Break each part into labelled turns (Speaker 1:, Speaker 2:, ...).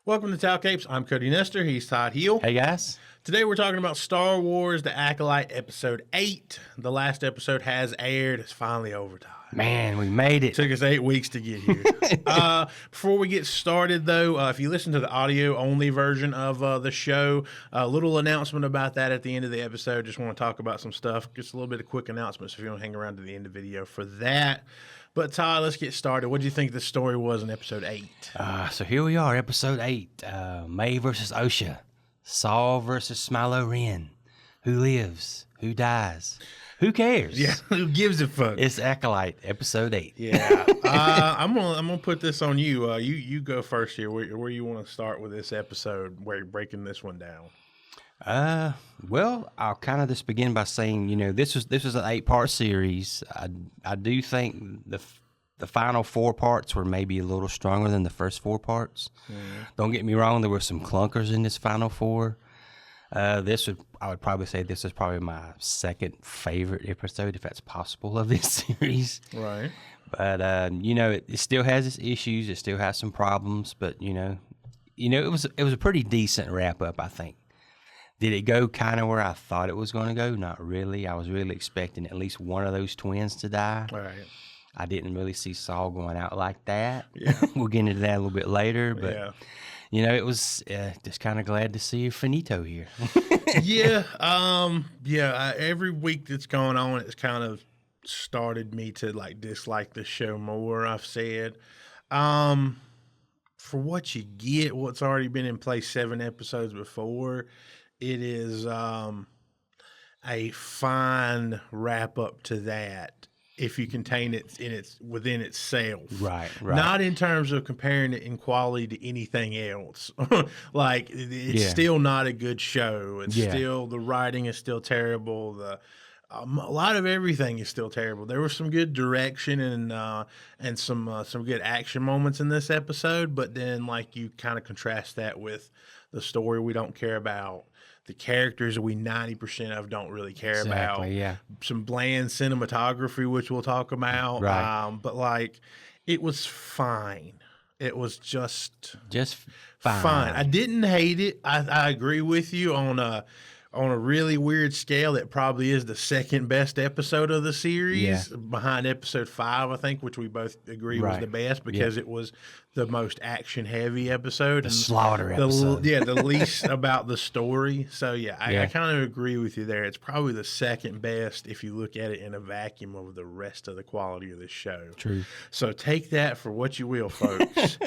Speaker 1: Welcome to Towel Capes. I'm Cody Nestor. He's Todd Heel.
Speaker 2: Hey, guys.
Speaker 1: Today we're talking about Star Wars, The Acolyte, Episode 8. The last episode has aired. It's finally over, Todd.
Speaker 2: Man, we made it.
Speaker 1: Took us 8 weeks to get here. Before we get started, though, if you listen to the audio-only version of the show, a little announcement about that at the end of the episode. Just want to talk about some stuff. Just a little bit of quick announcements if you want to hang around to the end of the video for that. But, Todd, let's get started. What do you think the story was in Episode 8?
Speaker 2: So here we are, Episode 8. May versus Osha. Saul versus Smilo Ren. Who lives? Who dies? Who cares?
Speaker 1: Yeah, who gives a fuck?
Speaker 2: It's Acolyte, Episode 8.
Speaker 1: Yeah. I'm gonna put this on you. You go first here. Where you want to start with this episode? Where you're breaking this one down?
Speaker 2: Well, I'll kind of just begin by saying, this was an 8-part series. I do think the final 4 parts were maybe a little stronger than the first 4 parts. Don't get me wrong, there were some clunkers in this final 4. I would probably say this is probably my second favorite episode, if that's possible, of this series.
Speaker 1: Right.
Speaker 2: But it still has its issues. It still has some problems. But it was a pretty decent wrap up, I think. Did it go kind of where I thought it was going to go? Not really. I was really expecting at least one of those twins to die.
Speaker 1: Right.
Speaker 2: I didn't really see Saul going out like that.
Speaker 1: Yeah.
Speaker 2: We'll get into that a little bit later. But,
Speaker 1: yeah.
Speaker 2: It was just kind of glad to see Finito here.
Speaker 1: Yeah. Every week that's gone on, it's kind of started me to dislike the show more. I've said, for what you get, what's already been in place 7 episodes before, it is a fine wrap up to that. If you contain it within itself,
Speaker 2: right,
Speaker 1: not in terms of comparing it in quality to anything else. It's still not a good show. It's still, the writing is still terrible. A lot of everything is still terrible. There was some good direction and some good action moments in this episode, but then you kind of contrast that with the story we don't care about. The characters we 90% of don't really care about.
Speaker 2: Yeah.
Speaker 1: Some bland cinematography, which we'll talk about.
Speaker 2: Right.
Speaker 1: But it was fine. It was just
Speaker 2: fine.
Speaker 1: I didn't hate it. I agree with you on a really weird scale. It probably is the second best episode of the series, behind episode 5, I think, which we both agree was the best because it was the most action heavy episode.
Speaker 2: The slaughter episode.
Speaker 1: The least about the story. So I kind of agree with you there. It's probably the second best if you look at it in a vacuum of the rest of the quality of the show.
Speaker 2: True.
Speaker 1: So take that for what you will, folks.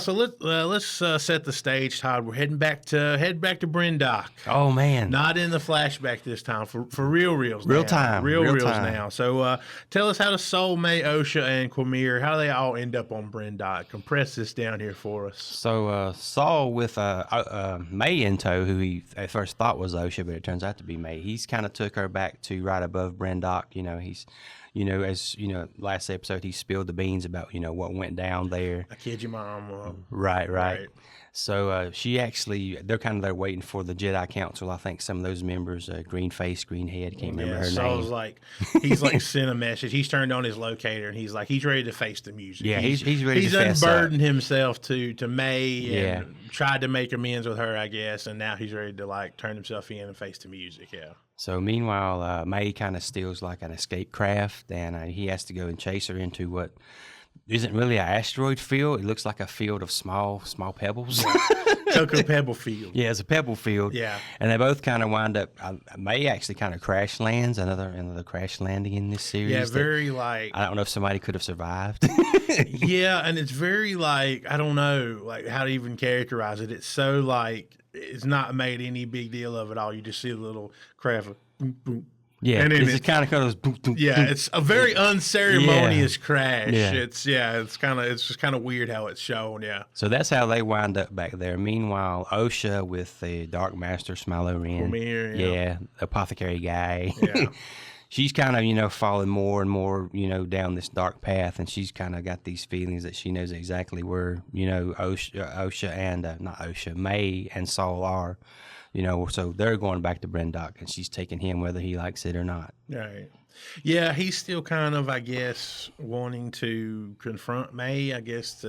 Speaker 1: So let's set the stage, Todd. We're heading back to Bryndock.
Speaker 2: Oh man.
Speaker 1: Not in the flashback this time, for reals.
Speaker 2: Real
Speaker 1: now.
Speaker 2: time.
Speaker 1: Real reals now. So tell us how the Soul, May, Osha, and Quamir, how do they all end up on Bryndock? Compress this down here for us.
Speaker 2: So Saul with May in tow, who he at first thought was Osha, but it turns out to be May. He's kind of took her back to right above Bryndock. He's, as last episode he spilled the beans about what went down there.
Speaker 1: I kid your mom.
Speaker 2: Right. So they're kind of there waiting for the Jedi Council. I think some of those members, green face, green head, can't remember her
Speaker 1: Saul's
Speaker 2: name.
Speaker 1: He's sent a message. He's turned on his locator and he's ready to face the music.
Speaker 2: Yeah, he's ready. He's
Speaker 1: unburdened himself to May and tried to make amends with her, I guess, and now he's ready to turn himself in and face the music. Yeah.
Speaker 2: So meanwhile, May kind of steals an escape craft, and he has to go and chase her into what isn't really an asteroid field. It looks like a field of small pebbles.
Speaker 1: Cocoa Pebble Field.
Speaker 2: Yeah, it's a pebble field.
Speaker 1: Yeah.
Speaker 2: And they both kind of wind up, May actually kind of crash lands, another crash landing in this series.
Speaker 1: Yeah, very
Speaker 2: I don't know if somebody could have survived.
Speaker 1: Yeah, and it's very I don't know how to even characterize it. It's so it's not made any big deal of it all. You just see a little craft boom, boom.
Speaker 2: Yeah, and it kind of goes boom, boom,
Speaker 1: yeah,
Speaker 2: boom.
Speaker 1: it's a very unceremonious crash.
Speaker 2: Yeah.
Speaker 1: It's just kind of weird how it's shown. Yeah.
Speaker 2: So that's how they wind up back there. Meanwhile, Osha with the Dark Master Smilo Ren,
Speaker 1: the
Speaker 2: apothecary guy.
Speaker 1: Yeah.
Speaker 2: She's kind of falling more and more down this dark path, and she's kind of got these feelings that she knows exactly where Osha and not Osha, May and Saul are. So they're going back to Bryndock, and she's taking him whether he likes it or not.
Speaker 1: Right. Yeah, he's still kind of, I guess, wanting to confront May, I guess,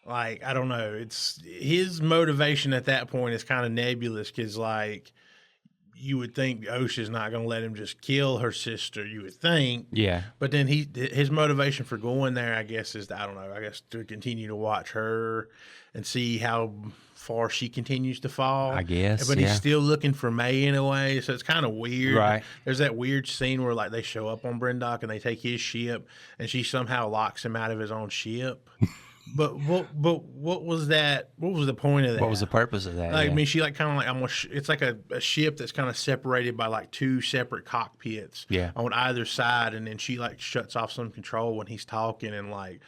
Speaker 1: like, I don't know. It's his motivation at that point is kind of nebulous because, like, you would think OSHA's not going to let him just kill her sister. You would think,
Speaker 2: Yeah.
Speaker 1: But then his motivation for going there, I guess, is I don't know. I guess to continue to watch her and see how far she continues to fall.
Speaker 2: I guess,
Speaker 1: but
Speaker 2: yeah.
Speaker 1: he's still looking for May in a way, so it's kind of weird.
Speaker 2: Right.
Speaker 1: There's that weird scene where like they show up on Brendock and they take his ship, and she somehow locks him out of his own ship. But what was that? What was the point of that?
Speaker 2: What was the purpose of that?
Speaker 1: Like,
Speaker 2: yeah.
Speaker 1: I mean, she like kind of like it's like a ship that's kind of separated by like two separate cockpits on either side, and then she like shuts off some control when he's talking and like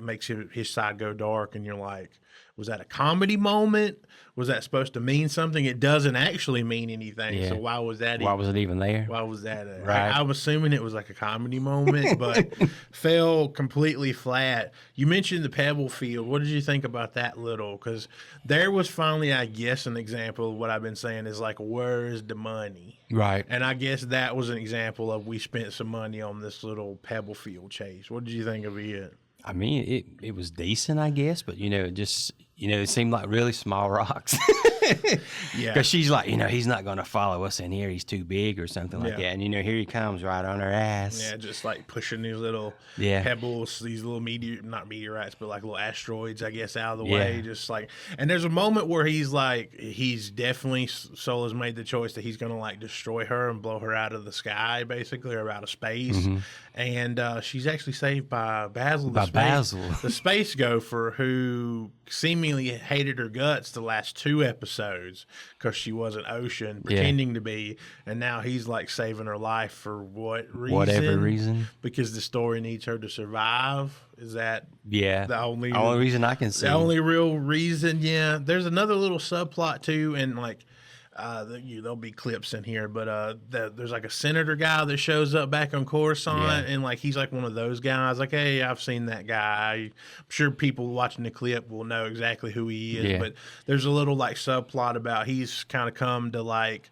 Speaker 1: makes his side go dark, and you're like, was that a comedy moment? Was that supposed to mean something? It doesn't actually mean anything. Yeah. So why was that?
Speaker 2: Why was it even there?
Speaker 1: Why was that?
Speaker 2: Right.
Speaker 1: I'm assuming it was like a comedy moment, but fell completely flat. You mentioned the Pebble Field. What did you think about that little? Because there was finally, I guess, an example of what I've been saying is like, where's the money?
Speaker 2: Right.
Speaker 1: And I guess that was an example of we spent some money on this little Pebble Field chase. What did you think of it?
Speaker 2: I mean, it was decent, I guess, but it seemed like really small rocks.
Speaker 1: Yeah.
Speaker 2: Because she's like, he's not going to follow us in here. He's too big or something like that. And, here he comes right on her ass.
Speaker 1: Yeah, just like pushing these little pebbles, these little not meteorites, but like little asteroids, I guess, out of the way. Just like, and there's a moment where he's definitely, Sola's made the choice that he's going to like destroy her and blow her out of the sky, basically, or out of space. Mm-hmm. And she's actually saved by Basil, the space gopher, who seemingly hated her guts the last 2 episodes because she wasn't Ocean, pretending to be, and now he's like saving her life for what reason?
Speaker 2: Whatever reason.
Speaker 1: Because the story needs her to survive. Is that the only
Speaker 2: reason I can see?
Speaker 1: The only real reason, yeah. There's another little subplot too, and like there'll be clips in here, but there's like a senator guy that shows up back on Coruscant, and like he's like one of those guys. Like, hey, I've seen that guy. I'm sure people watching the clip will know exactly who he is. But there's a little like subplot about he's kind of come to like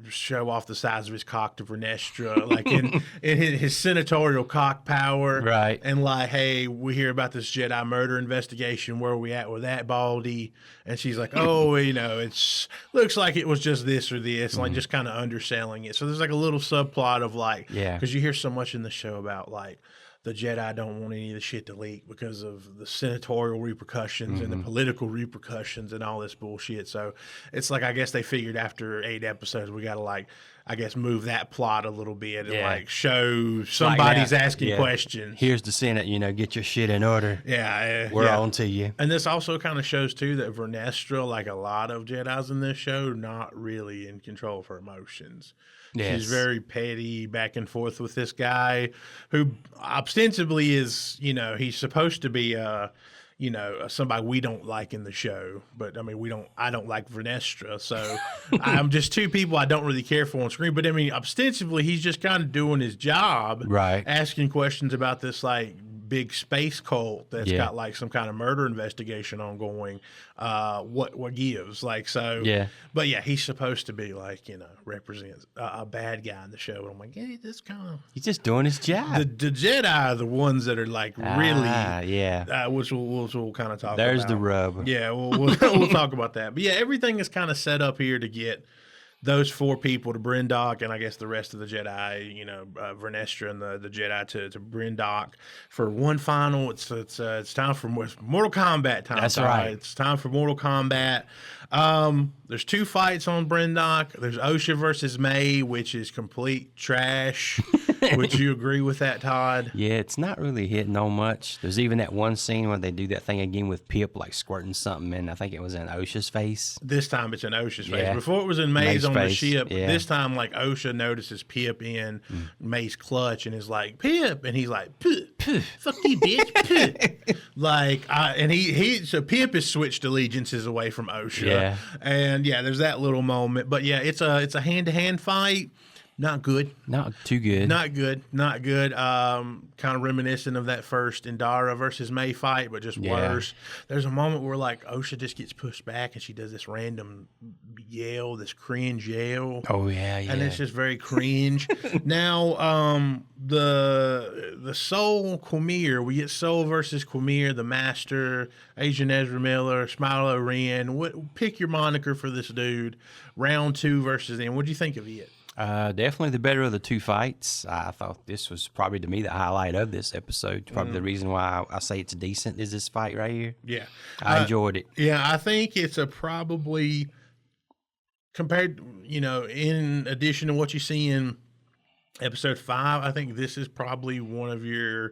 Speaker 1: show off the size of his cock to Vernestra, like in his senatorial cock power,
Speaker 2: right?
Speaker 1: And like, hey, we hear about this Jedi murder investigation. Where are we at with that, Baldy? And she's like, oh, it's looks like it was just this or this, like just kind of underselling it. So there's like a little subplot of like, because you hear so much in the show about like the Jedi don't want any of the shit to leak because of the senatorial repercussions and the political repercussions and all this bullshit. So it's like, I guess they figured after 8 episodes, we got to like, I guess, move that plot a little bit and like show somebody's asking questions.
Speaker 2: Here's the Senate, get your shit in order. We're on to you.
Speaker 1: And this also kind of shows too that Vernestra, like a lot of Jedis in this show, not really in control of her emotions. Yes. She's very petty, back and forth with this guy who ostensibly is, he's supposed to be somebody we don't like in the show, but I mean, I don't like Vernestra, so I'm just 2 people I don't really care for on screen. But I mean, ostensibly, he's just kind of doing his job,
Speaker 2: right? Asking
Speaker 1: questions about this like big space cult that's got like some kind of murder investigation ongoing. What gives, like, so but he's supposed to be like represents a bad guy in the show, and I'm like, this kind of,
Speaker 2: he's just doing his job.
Speaker 1: The Jedi are the ones that are like really which we'll kind of talk
Speaker 2: there's
Speaker 1: about.
Speaker 2: The rub.
Speaker 1: We'll talk about that. But everything is kind of set up here to get those 4 people to Brendock, and I guess the rest of the Jedi, Vernestra and the Jedi to Brendock for one final. It's time for Mortal Kombat time.
Speaker 2: That's right.
Speaker 1: It's time for Mortal Kombat. There's 2 fights on Brendock. There's OSHA versus May, which is complete trash. Would you agree with that, Todd?
Speaker 2: Yeah, it's not really hitting on much. There's even that one scene where they do that thing again with Pip, like squirting something in. I think it was in OSHA's face.
Speaker 1: This time it's in OSHA's face. Before it was in May's on the ship. This time, like, OSHA notices Pip in May's clutch and is like, Pip, and he's like, Pip, fuck you, bitch, Pip. Like, so Pip has switched allegiances away from OSHA. And there's that little moment. But it's a hand-to-hand fight. Not good.
Speaker 2: Not too good.
Speaker 1: Not good. Not good. Kind of reminiscent of that first Indara versus May fight, but just worse. There's a moment where like Osha just gets pushed back and she does this random yell, this cringe yell.
Speaker 2: Oh yeah.
Speaker 1: And it's just very cringe. Now, the Soul Quamir, we get Soul versus Quamir, the Master, Asian Ezra Miller, Smilo Ren. Pick your moniker for this dude. Round 2 versus them. What do you think of it?
Speaker 2: Definitely the better of the two fights. I thought this was probably, to me, the highlight of this episode. Probably the reason why I say it's decent is this fight right here.
Speaker 1: Yeah.
Speaker 2: I enjoyed it.
Speaker 1: Yeah, I think it's a probably, compared, in addition to what you see in episode 5, I think this is probably one of your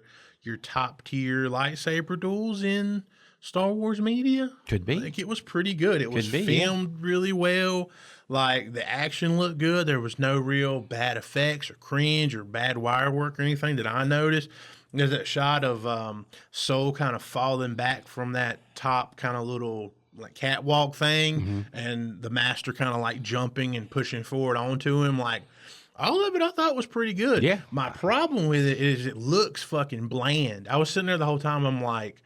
Speaker 1: top tier lightsaber duels in Star Wars media.
Speaker 2: Could be.
Speaker 1: I think it was pretty good. It was filmed really well. Like, the action looked good. There was no real bad effects or cringe or bad wire work or anything that I noticed. There's that shot of Soul kind of falling back from that top kind of little like catwalk thing, and the Master kind of like jumping and pushing forward onto him. Like, all of it I thought was pretty good.
Speaker 2: Yeah.
Speaker 1: My problem with it is it looks fucking bland. I was sitting there the whole time. I'm like,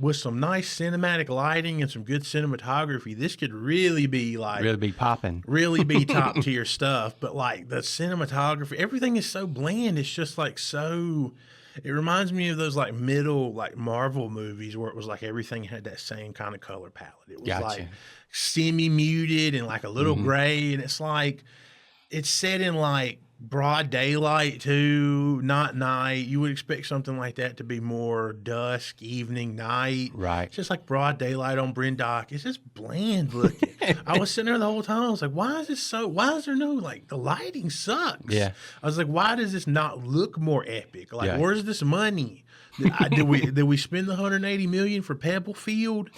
Speaker 1: with some nice cinematic lighting and some good cinematography, this could really be like
Speaker 2: popping,
Speaker 1: really be top tier stuff. But like the cinematography, everything is so bland. It's just like so. It reminds me of those like middle like Marvel movies where it was like everything had that same kind of color palette. It was like semi muted and like a little gray, and it's like it's set in like broad daylight too, not night. You would expect something like that to be more dusk, evening, night.
Speaker 2: Right.
Speaker 1: It's just like broad daylight on Bryndock. It's just bland looking. I was sitting there the whole time. I was like, why is there no, like, the lighting sucks.
Speaker 2: Yeah.
Speaker 1: I was like, why does this not look more epic? Like, where's this money? Did we spend the $180 million for Pebble Field?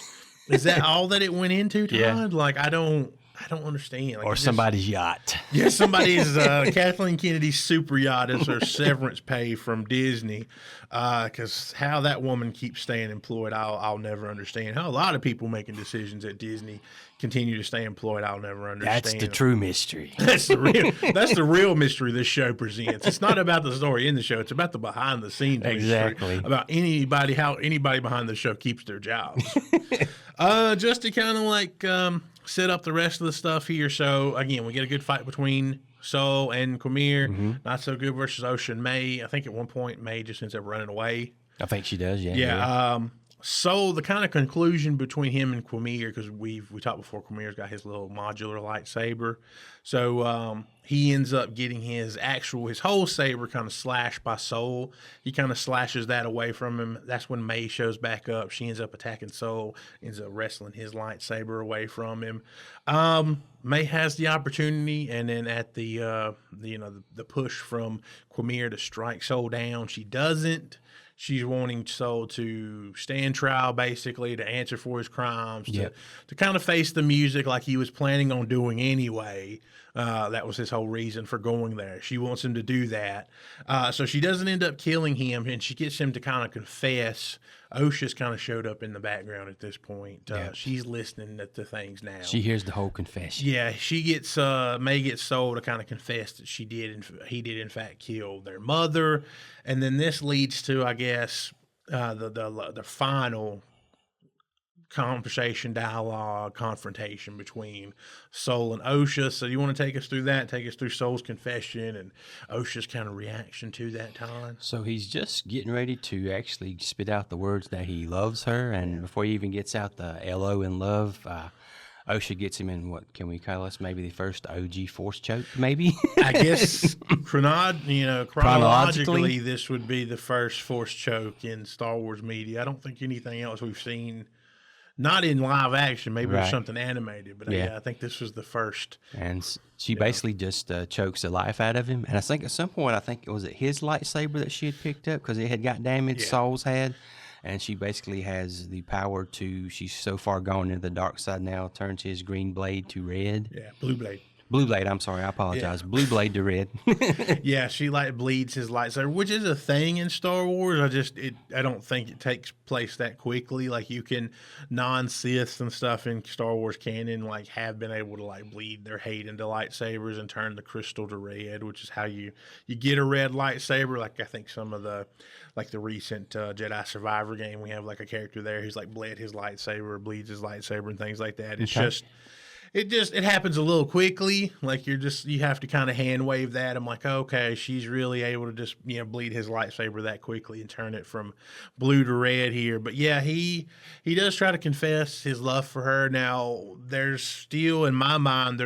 Speaker 1: Is that all that it went into, Todd?
Speaker 2: Yeah.
Speaker 1: Like, I don't understand. Like,
Speaker 2: or somebody's yacht.
Speaker 1: Yeah, somebody's Kathleen Kennedy's super yacht is her severance pay from Disney. Because how that woman keeps staying employed, I'll never understand. How a lot of people making decisions at Disney continue to stay employed, I'll never understand.
Speaker 2: That's the true mystery.
Speaker 1: That's the real mystery this show presents. It's not about the story in the show; it's about the behind the scenes mystery. About how anybody behind the show keeps their jobs. Just to kind of like set up the rest of the stuff here. So again, we get a good fight between Soul and Quamir. Not so good versus Osha and May. I think at one point May just ends up running away.
Speaker 2: I think she does.
Speaker 1: Yeah. Soul, the kind of conclusion between him and Quamir, because we talked before, Quamir's got his little modular lightsaber. So he ends up getting his whole saber kind of slashed by Soul. He kind of slashes that away from him. That's when May shows back up. She ends up attacking Soul, ends up wrestling his lightsaber away from him. May has the opportunity, and then at the push from Quamir to strike Soul down, she doesn't. She's wanting Soul to stand trial, basically, to answer for his crimes, to kind of face the music like he was planning on doing anyway. That was his whole reason for going there. She wants him to do that. So she doesn't end up killing him, and she gets him to kind of confess. Osha's kind of showed up in the background at this point. She's listening to things now.
Speaker 2: She hears the whole confession.
Speaker 1: Yeah, she gets May gets Soul to kind of confess that he did in fact kill their mother, and then this leads to, I guess, the final conversation, dialogue, confrontation between Soul and Osha. So you want to take us through that? Take us through Soul's confession and Osha's kind of reaction to that time?
Speaker 2: So he's just getting ready to actually spit out the words that he loves her, and before he even gets out the LO in love, Osha gets him in what can we call us? Maybe the first OG force choke, maybe?
Speaker 1: I guess chronologically, this would be the first force choke in Star Wars media. I don't think anything else we've seen. Not in live action, maybe there's something animated, but I think this was the first.
Speaker 2: And she basically just chokes the life out of him. And I think at some point, it was his lightsaber that she had picked up because it had got damaged, Soul's had. And she basically has the power to, she's so far gone into the dark side now, turns his green blade to red.
Speaker 1: Yeah, blue blade.
Speaker 2: Blue Blade, I'm sorry, I apologize. Yeah. Blue Blade to red.
Speaker 1: Yeah, she like bleeds his lightsaber, which is a thing in Star Wars. I don't think it takes place that quickly. Like you can non-Siths and stuff in Star Wars canon like have been able to like bleed their hate into lightsabers and turn the crystal to red, which is how you get a red lightsaber. Like I think some of the recent Jedi Survivor game, we have like a character there who's like bled his lightsaber, bleeds his lightsaber, and things like that. It's just. It happens a little quickly. Like you have to kind of hand wave that. I'm like, okay, she's really able to just bleed his lightsaber that quickly and turn it from blue to red here. But yeah, he does try to confess his love for her. Now there's still in my mind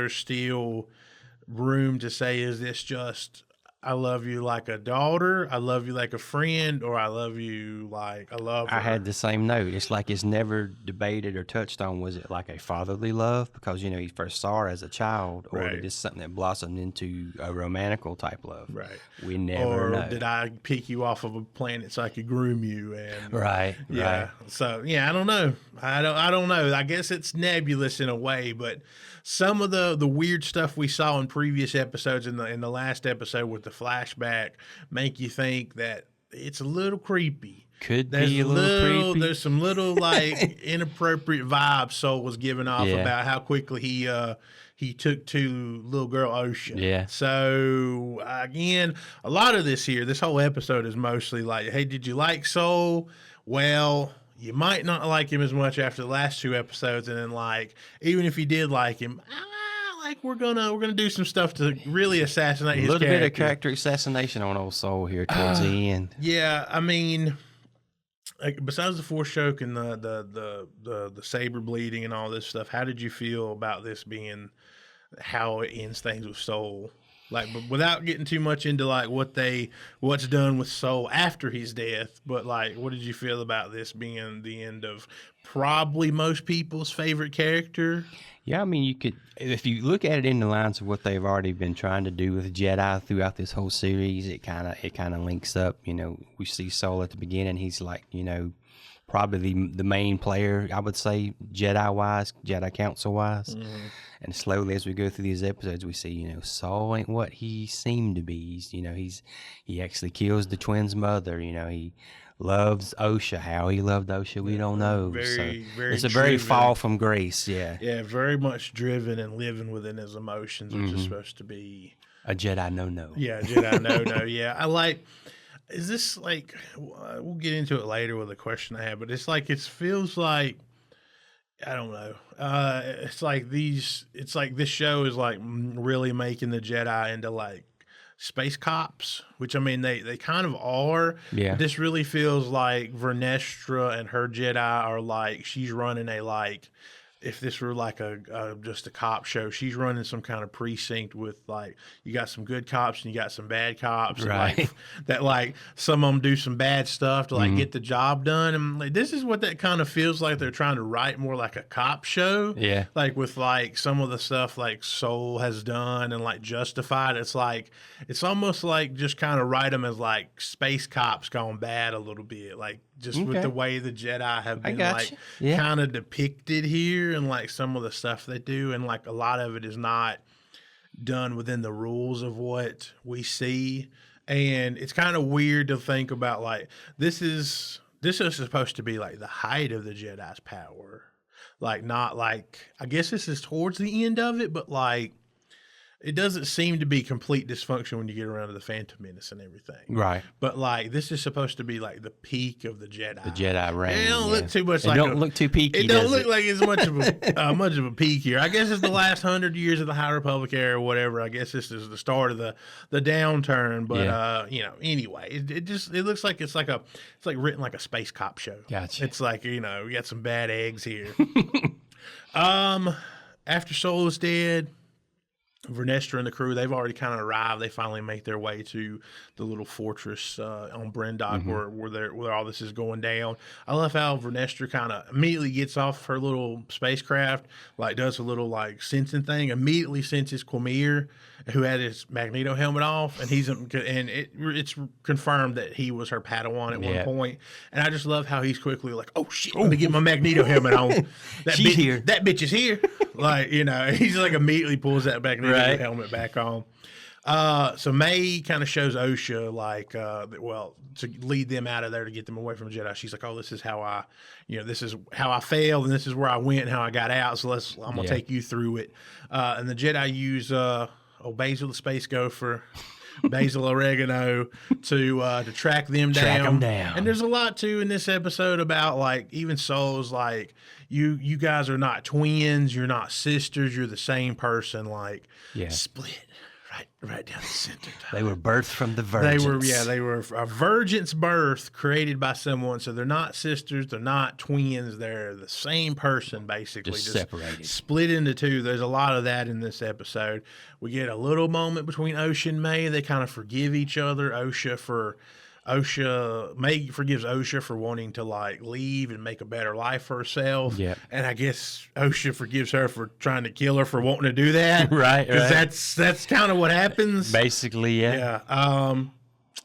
Speaker 1: room to say, is this just I love you like a daughter, I love you like a friend, or I love you like a lover?
Speaker 2: I had the same note. It's like it's never debated or touched on. Was it like a fatherly love because, he first saw her as a child, or
Speaker 1: right.
Speaker 2: Did this something that blossomed into a romantical type love?
Speaker 1: Right.
Speaker 2: We never know.
Speaker 1: Or did I pick you off of a planet so I could groom you? And
Speaker 2: right.
Speaker 1: Yeah. Right. So, I don't know. I don't know. I guess it's nebulous in a way, but some of the weird stuff we saw in previous episodes in the last episode with the flashback make you think that it's a little creepy.
Speaker 2: Could be a little creepy.
Speaker 1: There's some little like inappropriate vibes Soul was giving off about how quickly he took to little girl Osha.
Speaker 2: Yeah.
Speaker 1: So again, a lot of this whole episode is mostly like, hey, did you like Soul? Well, you might not like him as much after the last two episodes, and then like even if you did like him, like we're gonna do some stuff to really assassinate his character.
Speaker 2: A little bit of character assassination on old Soul here towards the end.
Speaker 1: Yeah, I mean, like besides the force choke and the saber bleeding and all this stuff, how did you feel about this being how it ends things with Soul? Like, but without getting too much into like what's done with Soul after his death, but like, what did you feel about this being the end of probably most people's favorite character?
Speaker 2: Yeah, I mean, you could, if you look at it in the lines of what they've already been trying to do with Jedi throughout this whole series, it kind of links up. We see Soul at the beginning; he's like, probably the main player, I would say, Jedi-wise, Jedi Council-wise. Mm-hmm. And slowly as we go through these episodes, we see, Saul ain't what he seemed to be. He actually kills the twins' mother. He loves Osha. How he loved Osha, we don't know.
Speaker 1: Very
Speaker 2: it's a very fall from grace, yeah.
Speaker 1: Yeah, very much driven and living within his emotions, which is supposed to be...
Speaker 2: a Jedi no-no.
Speaker 1: Yeah, Jedi no-no, yeah. I like... Is this like... We'll get into it later with a question I have, but it's like, it feels like... I don't know. It's like this show is like really making the Jedi into like space cops, which I mean, they kind of are.
Speaker 2: Yeah.
Speaker 1: This really feels like Vernestra and her Jedi are like, she's running a like, if this were like just a cop show, she's running some kind of precinct with like, you got some good cops and you got some bad cops,
Speaker 2: right?
Speaker 1: And that like some of them do some bad stuff to like get the job done, and like this is what that kind of feels like. They're trying to write more like a cop show,
Speaker 2: yeah.
Speaker 1: Like with like some of the stuff like Soul has done and like Justified. It's like it's almost like just kind of write them as like space cops gone bad a little bit, like just with the way the Jedi have been like kind of depicted here. And like some of the stuff they do, and like a lot of it is not done within the rules of what we see, and it's kind of weird to think about like this is supposed to be like the height of the Jedi's power, like not like, I guess this is towards the end of it, but like it doesn't seem to be complete dysfunction when you get around to the Phantom Menace and everything.
Speaker 2: Right.
Speaker 1: But like this is supposed to be like the peak of the Jedi.
Speaker 2: The Jedi reign.
Speaker 1: It don't look too much
Speaker 2: like don't look too peaky.
Speaker 1: It don't look like it's much of a peak here. I guess it's the last 100 years of the High Republic era or whatever. I guess this is the start of the downturn. But anyway, it looks like it's like written like a space cop show.
Speaker 2: Gotcha.
Speaker 1: It's like, we got some bad eggs here. After Soul is dead, Vernestra and the crew, they've already kind of arrived. They finally make their way to the little fortress on Brendok where all this is going down. I love how Vernestra kind of immediately gets off her little spacecraft, like does a little like sensing thing, immediately senses Quamir, who had his Magneto helmet off, and it's confirmed that he was her Padawan at one point. And I just love how he's quickly like, oh shit, let me get my Magneto helmet on. That bitch is here. Like, he's like immediately pulls that Magneto your helmet back on. So May kind of shows Osha like, to lead them out of there to get them away from the Jedi. She's like, "Oh, this is how this is how I failed, and this is where I went, and how I got out. So I'm gonna take you through it." And the Jedi use Basil the Space Gopher, Basil Oregano to track them down.
Speaker 2: Track them down.
Speaker 1: And there's a lot too in this episode about like even souls like you guys are not twins, you're not sisters, you're the same person. Like split. Right down the center.
Speaker 2: They were birthed from the virgins.
Speaker 1: They were a virgin's birth created by someone. So they're not sisters, they're not twins, they're the same person basically.
Speaker 2: Just separated. Split
Speaker 1: into two. There's a lot of that in this episode. We get a little moment between Osha and May. They kind of forgive each other. May forgives Osha for wanting to like leave and make a better life for herself.
Speaker 2: Yeah.
Speaker 1: And I guess Osha forgives her for trying to kill her for wanting to do that.
Speaker 2: Right.
Speaker 1: Because that's kind of what happens.
Speaker 2: Basically, yeah.
Speaker 1: Yeah.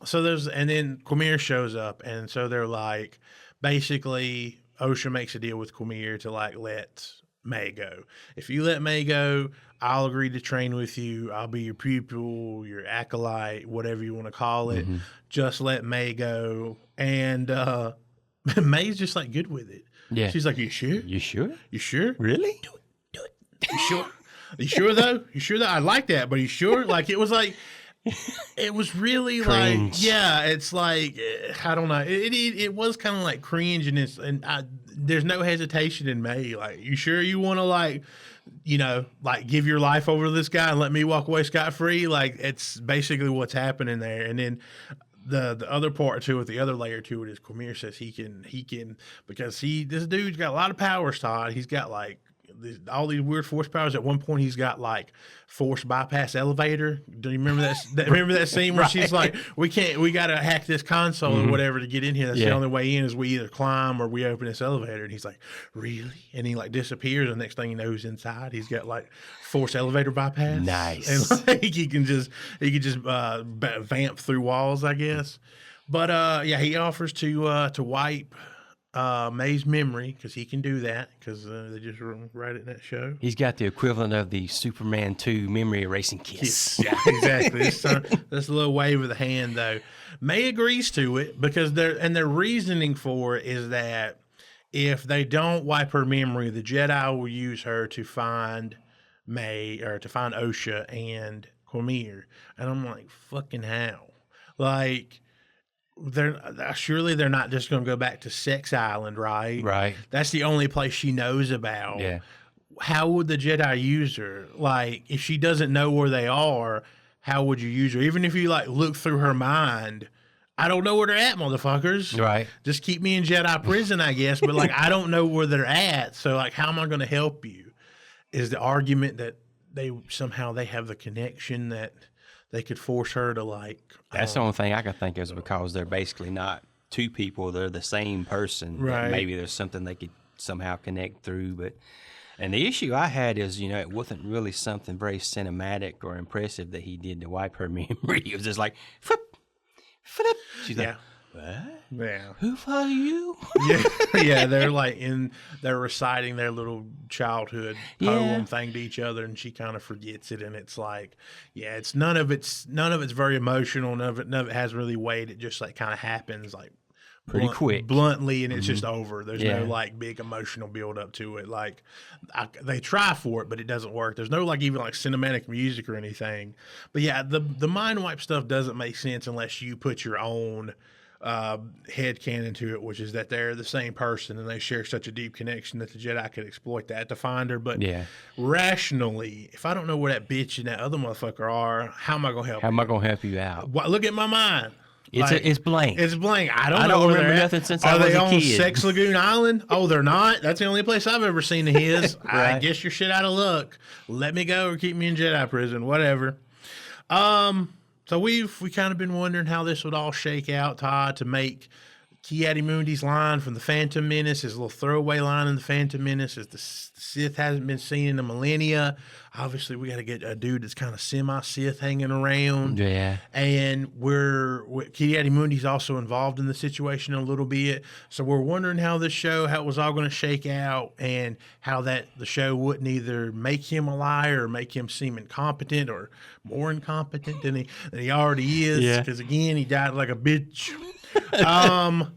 Speaker 1: And then Quamir shows up, and so they're like, basically, Osha makes a deal with Quamir to like let May go. If you let May go, I'll agree to train with you. I'll be your pupil, your acolyte, whatever you want to call it. Mm-hmm. Just let May go. And May's just like good with it.
Speaker 2: Yeah.
Speaker 1: She's like, "You sure?
Speaker 2: You sure?
Speaker 1: You sure?
Speaker 2: Really?
Speaker 1: Do it. You sure? You sure though? You sure though? I like that, but you sure?" Like it was really
Speaker 2: cringe.
Speaker 1: Like, yeah, it's like, I don't know. It was kind of like cringe, and there's no hesitation in May. Like, "You sure you want to like give your life over to this guy and let me walk away scot-free?" Like, it's basically what's happening there. And then the other part to it, the other layer to it is Quamir says he can because this dude's got a lot of powers, Todd. He's got like all these weird force powers. At one point, he's got like force bypass elevator. Do you remember that? Remember that scene where she's like, we got to hack this console or whatever to get in here. That's the only way in is we either climb or we open this elevator. And he's like, "Really?" And he like disappears. And the next thing you know, he's inside. He's got like force elevator bypass.
Speaker 2: Nice.
Speaker 1: And like he can just vamp through walls, I guess. But he offers to wipe May's memory because he can do that because they just write it in that show.
Speaker 2: He's got the equivalent of the Superman 2 memory erasing kiss.
Speaker 1: Yeah, exactly. That's a little wave of the hand, though. May agrees to it because their reasoning for it is that if they don't wipe her memory, the Jedi will use her to find May or to find Osha and Quamir. And I'm like, fucking how? Like, they're not just going to go back to Sex Island, right?
Speaker 2: Right.
Speaker 1: That's the only place she knows about.
Speaker 2: Yeah.
Speaker 1: How would the Jedi use her? Like, if she doesn't know where they are, how would you use her? Even if you like look through her mind, I don't know where they're at, motherfuckers.
Speaker 2: Right.
Speaker 1: Just keep me in Jedi prison, I guess. But like, I don't know where they're at. So like, how am I going to help you? Is the argument that they have the connection that they could force her to like.
Speaker 2: That's the only thing I can think of is because they're basically not two people; they're the same person.
Speaker 1: Right.
Speaker 2: Maybe there's something they could somehow connect through. And the issue I had is, it wasn't really something very cinematic or impressive that he did to wipe her memory. It was just like, flip, flip. She's like, "What?
Speaker 1: Yeah.
Speaker 2: Who are you?"
Speaker 1: Yeah. They're reciting their little childhood poem thing to each other, and she kind of forgets it, and it's like, it's none of it's very emotional. None of it has really weight. It just like kind of happens like
Speaker 2: pretty quick,
Speaker 1: bluntly, and it's just over. There's no like big emotional build up to it. Like they try for it, but it doesn't work. There's no like even like cinematic music or anything. But yeah, the mind wipe stuff doesn't make sense unless you put your own head canon to it, which is that they're the same person and they share such a deep connection that the Jedi could exploit that to find her. But rationally, if I don't know where that bitch and that other motherfucker are, how am I gonna help?
Speaker 2: How am I gonna help you out?
Speaker 1: Look at my mind.
Speaker 2: It's blank.
Speaker 1: It's blank. I don't
Speaker 2: remember nothing since I was a kid.
Speaker 1: Are they on Sex Lagoon Island? Oh, they're not? That's the only place I've ever seen of his.
Speaker 2: Right.
Speaker 1: I guess you're shit out of luck. Let me go or keep me in Jedi prison, whatever. So we kind of been wondering how this would all shake out, Todd, to make Ki-Adi-Mundi's line from the Phantom Menace, his little throwaway line in the Phantom Menace, is the Sith hasn't been seen in a millennia. Obviously, we got to get a dude that's kind of semi-Sith hanging around.
Speaker 2: Yeah.
Speaker 1: And Ki-Adi-Mundi's also involved in the situation a little bit. So we're wondering how it was all going to shake out, and how the show wouldn't either make him a liar or make him seem incompetent or more incompetent than he already is.
Speaker 2: Yeah.
Speaker 1: Because again, he died like a bitch.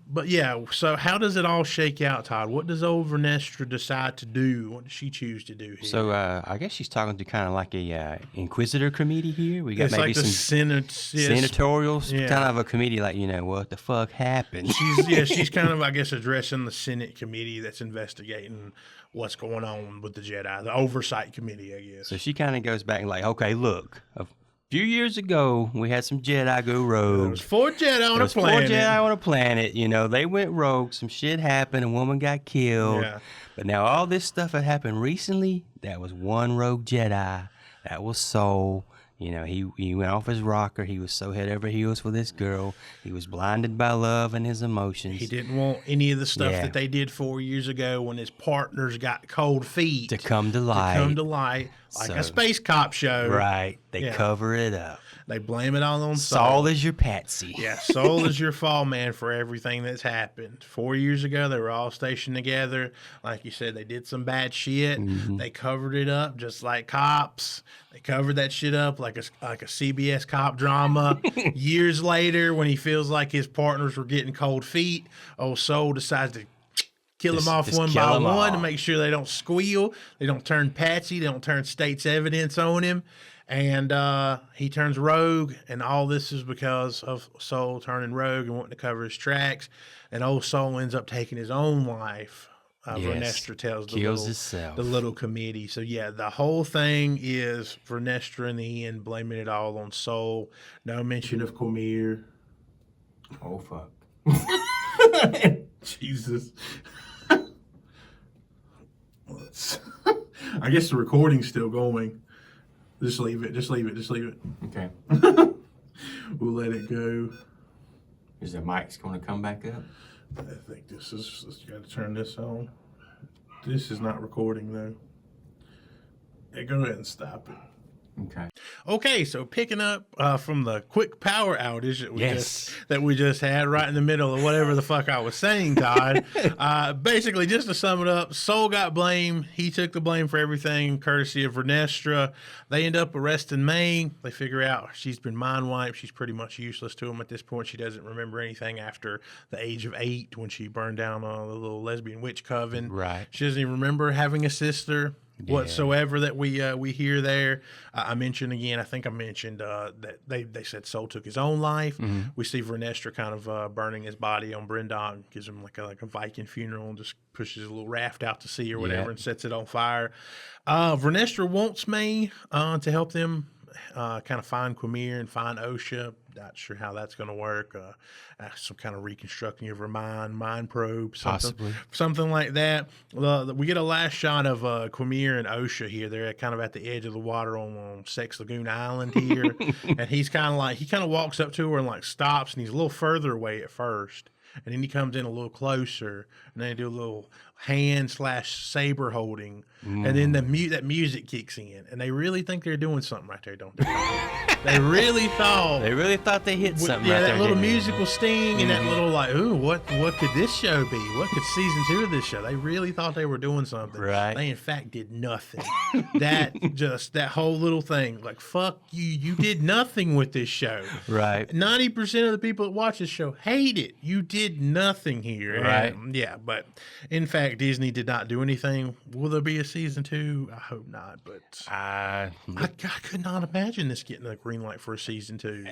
Speaker 1: But yeah, so how does it all shake out, Todd? What does old Vernestra decide to do? What does she choose to do here?
Speaker 2: So I guess she's talking to kind of like a Inquisitor committee here. We got
Speaker 1: It's
Speaker 2: maybe
Speaker 1: like the
Speaker 2: some senatorial kind of a committee, like, what the fuck happened?
Speaker 1: She's kind of, I guess, addressing the Senate committee that's investigating what's going on with the Jedi, the oversight committee, I guess.
Speaker 2: So she kind of goes back and like, okay, look, a few years ago, we had some Jedi go rogue.
Speaker 1: There was 4 Jedi on a planet.
Speaker 2: 4 Jedi on a planet. They went rogue. Some shit happened. A woman got killed.
Speaker 1: Yeah.
Speaker 2: But now all this stuff had happened recently. That was one rogue Jedi. That was Sol. He went off his rocker. He was so head over heels for this girl. He was blinded by love and his emotions.
Speaker 1: He didn't want any of the stuff that they did 4 years ago when his partners got cold feet
Speaker 2: to come to light.
Speaker 1: Like a space cop show.
Speaker 2: Right. They cover it up.
Speaker 1: They blame it all on Sol.
Speaker 2: Sol is your patsy.
Speaker 1: Yeah, Sol is your fall man for everything that's happened. 4 years ago, they were all stationed together. Like you said, they did some bad shit. Mm-hmm. They covered it up just like cops. They covered that shit up like a CBS cop drama. Years later, when he feels like his partners were getting cold feet, old Sol decides to kill them off one by one to make sure they don't squeal, they don't turn patsy, they don't turn state's evidence on him. And he turns rogue, and all this is because of Sol turning rogue and wanting to cover his tracks. And old Sol ends up taking his own life. Vernestra tells the little committee. So yeah, the whole thing is Vernestra in the end blaming it all on Sol. No mention of Cormier.
Speaker 2: Oh fuck.
Speaker 1: Jesus. I guess the recording's still going. Just leave it.
Speaker 2: Okay.
Speaker 1: We'll let it go.
Speaker 2: Is the mic's going to come back up?
Speaker 1: I think let's got to turn this on. This is not recording though. Yeah, go ahead and stop it. Okay, so picking up from the quick power outage that we just had right in the middle of whatever the fuck I was saying, Todd. Basically, just to sum it up, Sol got blamed. He took the blame for everything, courtesy of Vernestra. They end up arresting May. They figure out she's been mind wiped. She's pretty much useless to them at this point. She doesn't remember anything after the age of 8 when she burned down the little lesbian witch coven.
Speaker 2: Right.
Speaker 1: She doesn't even remember having a sister. Whatsoever that we hear there. I mentioned again, I think I mentioned that they said Sol took his own life. Mm-hmm. We see Vernestra kind of burning his body on Brendog, gives him like a Viking funeral, and just pushes a little raft out to sea or whatever and sets it on fire. Vernestra wants May to help them kind of find Quimir and find Osha. Not sure how that's going to work. Some kind of reconstructing of her mind probe, something like that. We get a last shot of Quimir and Osha here. They're kind of at the edge of the water on Sex Lagoon Island here, and he kind of walks up to her and like stops, and he's a little further away at first, and then he comes in a little closer, and they do a little hand/saber holding, and then that music kicks in, and they really think they're doing something right there, don't they? They really thought
Speaker 2: they hit something.
Speaker 1: Yeah,
Speaker 2: right
Speaker 1: that
Speaker 2: there,
Speaker 1: little musical sting and that little like, ooh, what could this show be? What could season 2 of this show? They really thought they were doing something.
Speaker 2: Right.
Speaker 1: They in fact did nothing. that whole little thing, like, fuck you. You did nothing with this show.
Speaker 2: Right.
Speaker 1: 90% of the people that watch this show hate it. You did nothing here.
Speaker 2: Right.
Speaker 1: And, yeah, but in fact, Disney did not do anything. Will there be a season 2? I hope not. But I could not imagine this getting a green light for a season 2.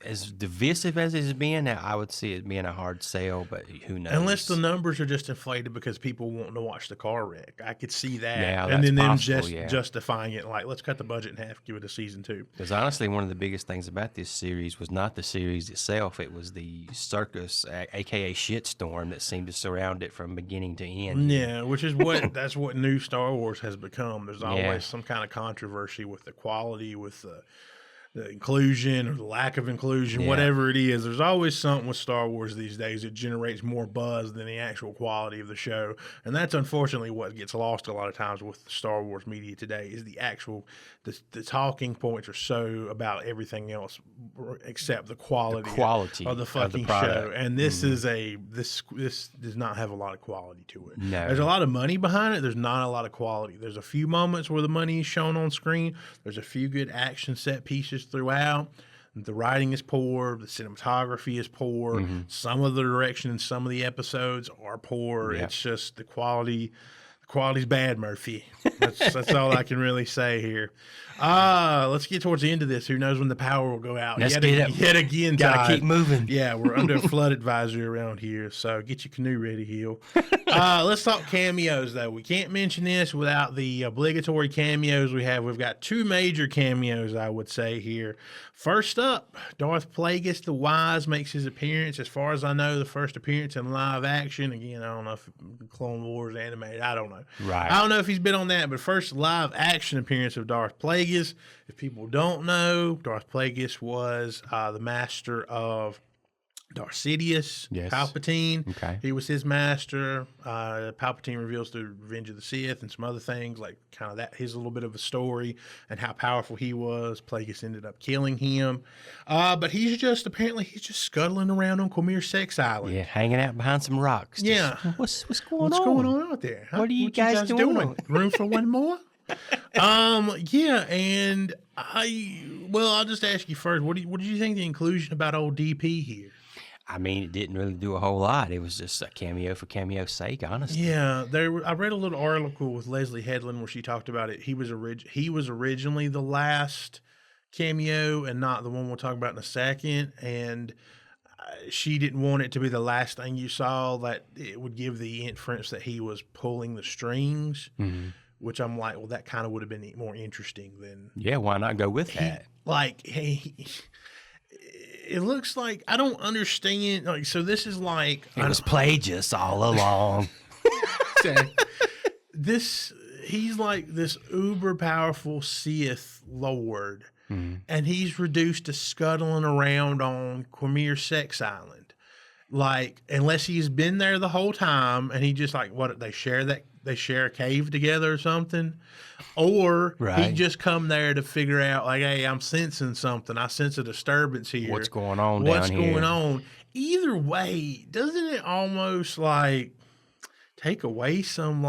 Speaker 2: As divisive as it's been, I would see it being a hard sale, but who knows?
Speaker 1: Unless the numbers are just inflated because people want to watch the car wreck. I could see that.
Speaker 2: Yeah,
Speaker 1: and then
Speaker 2: possible,
Speaker 1: them justifying it like, let's cut the budget in half, give it a season 2.
Speaker 2: Because honestly, one of the biggest things about this series was not the series itself. It was the circus, a.k.a. shitstorm, that seemed to surround it from beginning to end.
Speaker 1: Yeah, which is that's what new Star Wars has become. There's always some kind of controversy with the quality, with the inclusion or the lack of inclusion, whatever it is. There's always something with Star Wars these days that generates more buzz than the actual quality of the show. And that's unfortunately what gets lost a lot of times with the Star Wars media today is the actual, the talking points are so about everything else except the quality of the fucking show. And this is this does not have a lot of quality to it.
Speaker 2: No.
Speaker 1: There's a lot of money behind it. There's not a lot of quality. There's a few moments where the money is shown on screen. There's a few good action set pieces throughout. The writing is poor. The cinematography is poor. Some of the direction in some of the episodes are poor. Yep. It's just the quality. The quality's bad, Murphy. That's all I can really say here. Let's get towards the end of this. Who knows when the power will go out?
Speaker 2: Let's
Speaker 1: yet again.
Speaker 2: Gotta keep moving.
Speaker 1: Yeah, we're under a flood advisory around here, so get your canoe ready, Hill. Let's talk cameos, though. We can't mention this without the obligatory cameos we have. We've got two major cameos, I would say, here. First up, Darth Plagueis the Wise makes his appearance. As far as I know, the first appearance in live action. Again, I don't know if Clone Wars animated. I don't know.
Speaker 2: Right.
Speaker 1: I don't know if he's been on that, but first live action appearance of Darth Plagueis. If people don't know, Darth Plagueis was the master of Darth Sidious, Palpatine.
Speaker 2: Okay.
Speaker 1: He was his master. Palpatine reveals through Revenge of the Sith and some other things, like kind of that, his little bit of a story and how powerful he was. Plagueis ended up killing him. But he's just scuttling around on Quamir Sex Island.
Speaker 2: Yeah, hanging out behind some rocks.
Speaker 1: Yeah.
Speaker 2: What's going on?
Speaker 1: What's going on out there? Huh?
Speaker 2: What are you guys doing?
Speaker 1: Room for one more? Yeah, and I'll just ask you first. What did you think of the inclusion about old DP here?
Speaker 2: I mean, it didn't really do a whole lot. It was just a cameo for cameo's sake, honestly.
Speaker 1: Yeah, I read a little article with Leslie Headland where she talked about it. He was originally the last cameo and not the one we'll talk about in a second. And she didn't want it to be the last thing you saw, that it would give the inference that he was pulling the strings. Mm-hmm. Which I'm like, well, that kind of would have been more interesting than.
Speaker 2: Yeah, why not go with that?
Speaker 1: It looks like I don't understand. Like, so this is like
Speaker 2: it was Plagueis all along.
Speaker 1: He's like this uber powerful Sith Lord, and he's reduced to scuttling around on Quamir Sex Island. Like, unless he's been there the whole time, and he just like they share a cave together or something, or he just come there to figure out like, hey, I'm sensing something. I sense a disturbance here.
Speaker 2: What's going on?
Speaker 1: What's going on? Either way, doesn't it almost like take away some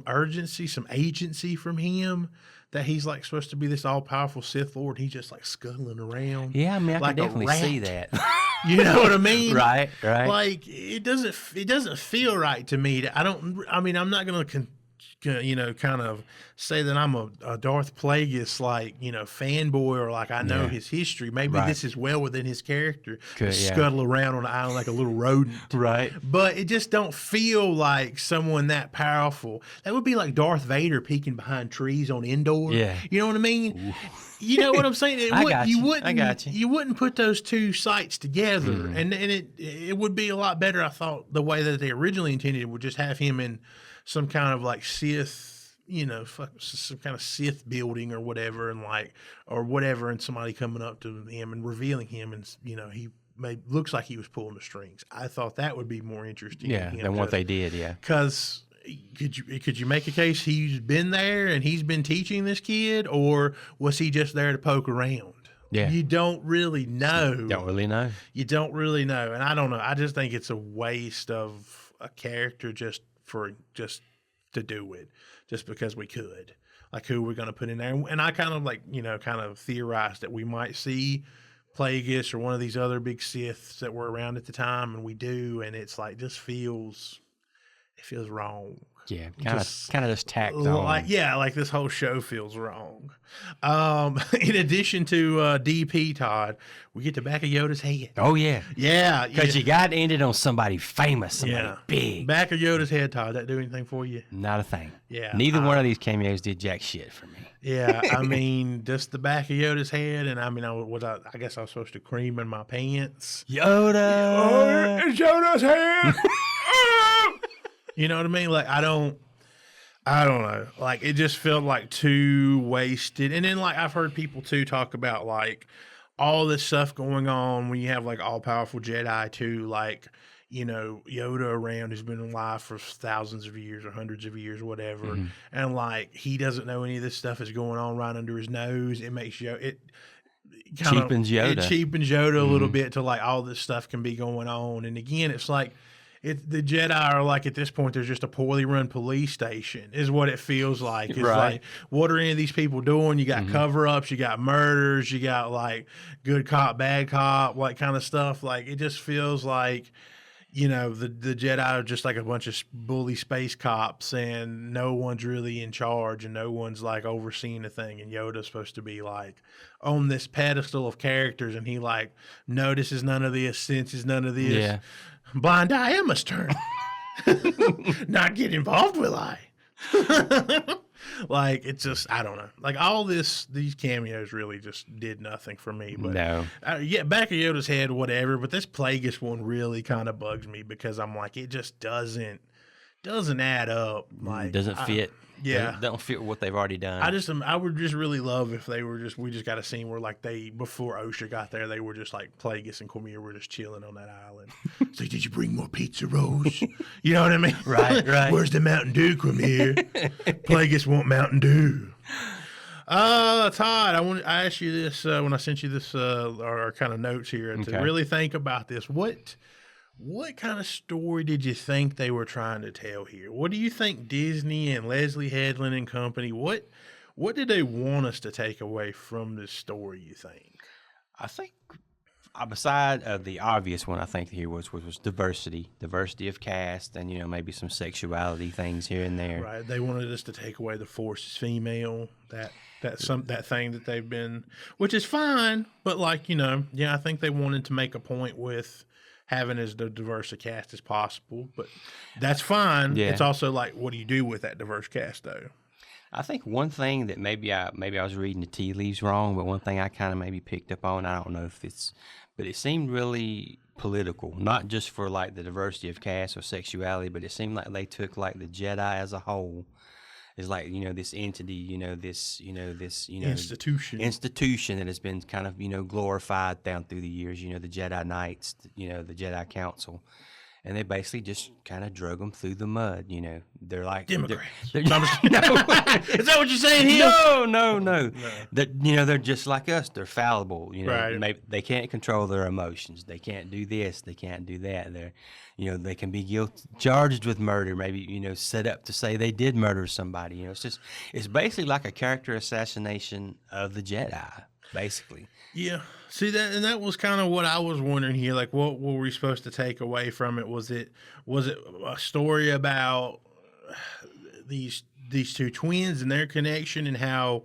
Speaker 1: urgency, some agency from him? That he's like supposed to be this all powerful Sith Lord. He's just like scuttling around.
Speaker 2: Yeah, I mean, I
Speaker 1: like
Speaker 2: can definitely see that.
Speaker 1: You know what I mean?
Speaker 2: Right.
Speaker 1: Like it doesn't feel right to me. I'm not going to kind of say that I'm a Darth Plagueis fanboy or like I know his history. Maybe this is well within his character to scuttle around on the island like a little rodent.
Speaker 2: Right.
Speaker 1: But it just don't feel like someone that powerful. That would be like Darth Vader peeking behind trees on Endor.
Speaker 2: Yeah.
Speaker 1: You know what I mean? Ooh. You know what I'm saying?
Speaker 2: I got you.
Speaker 1: You wouldn't put those two sites together, and it would be a lot better. I thought the way that they originally intended it would just have him in some kind of like Sith, some kind of Sith building or whatever, and somebody coming up to him and revealing him, and he looks like he was pulling the strings. I thought that would be more interesting.
Speaker 2: Yeah, than what they did. Yeah,
Speaker 1: because. Could you make a case he's been there and he's been teaching this kid, or was he just there to poke around?
Speaker 2: Yeah.
Speaker 1: You don't really know.
Speaker 2: You don't really know. And I don't know. I just think it's a waste of a character just to do it, just because we could. Like, who we're going to put in there. And I kind of theorized that we might see Plagueis or one of these other big Siths that were around at the time, and we do, and it's like, it feels wrong. Yeah, kind of just tacked on.
Speaker 1: Like this whole show feels wrong. In addition to DP, Todd, we get the back of Yoda's head.
Speaker 2: Oh, yeah.
Speaker 1: Yeah.
Speaker 2: Because you got to end it on somebody famous, somebody big.
Speaker 1: Back of Yoda's head, Todd. That do anything for you?
Speaker 2: Not a thing.
Speaker 1: Yeah.
Speaker 2: Neither one of these cameos did jack shit for me.
Speaker 1: Yeah, I mean, just the back of Yoda's head, and I mean, I guess I was supposed to cream in my pants.
Speaker 2: Yoda!
Speaker 1: Oh, it's Yoda's head! You know what I mean? Like, I don't I don't know. Like, it just felt like too wasted. And then, like, I've heard people too talk about like all this stuff going on when you have like all powerful Jedi too, like, you know, Yoda around who's been alive for thousands of years or hundreds of years, whatever. And like, he doesn't know any of this stuff is going on right under his nose. It makes it
Speaker 2: cheapens Yoda.
Speaker 1: It cheapens Yoda a little bit to like all this stuff can be going on. And again, it's like, the Jedi are like, at this point, there's just a poorly run police station, is what it feels like. It's like, what are any of these people doing? You got cover ups, you got murders, you got like good cop, bad cop, like kind of stuff. Like, it just feels like, you know, the Jedi are just like a bunch of bully space cops, and no one's really in charge, and no one's like overseeing the thing. And Yoda's supposed to be like on this pedestal of characters, and he like notices none of this, senses none of this.
Speaker 2: Yeah.
Speaker 1: Blind eye Emma's turn. Not get involved, will I? Like, it's just, I don't know. Like, all these cameos really just did nothing for me. But
Speaker 2: no.
Speaker 1: Yeah, back of Yoda's head, whatever. But this Plagueis one really kind of bugs me because I'm like, it just doesn't add up. Like,
Speaker 2: It doesn't fit.
Speaker 1: Yeah,
Speaker 2: don't fit what they've already done.
Speaker 1: I would just really love if they were we just got a scene where like before Osha got there, they were just like Plagueis and Cormier were just chilling on that island. It's like, did you bring more pizza rolls? You know what I mean?
Speaker 2: Right.
Speaker 1: Where's the Mountain Dew, Cormier? Plagueis want Mountain Dew. Todd, I asked you this when I sent you this our kind of notes here to really think about this. What kind of story did you think they were trying to tell here? What do you think Disney and Leslie Headland and company, what did they want us to take away from this story, you think?
Speaker 2: I think, beside the obvious one, I think here was diversity of cast, and, you know, maybe some sexuality things here and there.
Speaker 1: Right. They wanted us to take away the Force is female, that thing that they've been, which is fine, but like, you know, yeah, I think they wanted to make a point with having as diverse a cast as possible, but that's fine. Yeah. It's also like, what do you do with that diverse cast, though?
Speaker 2: I think one thing that maybe I was reading the tea leaves wrong, but one thing I kind of maybe picked up on, I don't know if it's, but it seemed really political, not just for like the diversity of cast or sexuality, but it seemed like they took like the Jedi as a whole is like, you know, this entity, this institution that has been kind of, you know, glorified down through the years, you know, the Jedi Knights, you know, the Jedi Council. And they basically just kind of drug them through the mud, you know. They're like
Speaker 1: Democrats.
Speaker 2: No. Is that what you're saying here? No. They're just like us. They're fallible. You know,
Speaker 1: right.
Speaker 2: They can't control their emotions. They can't do this. They can't do that. They can be charged with murder. Maybe, you know, set up to say they did murder somebody. You know, it's basically like a character assassination of the Jedi, basically.
Speaker 1: Yeah. See that was kind of what I was wondering here. Like, what were we supposed to take away from it? Was it a story about these two twins and their connection, and how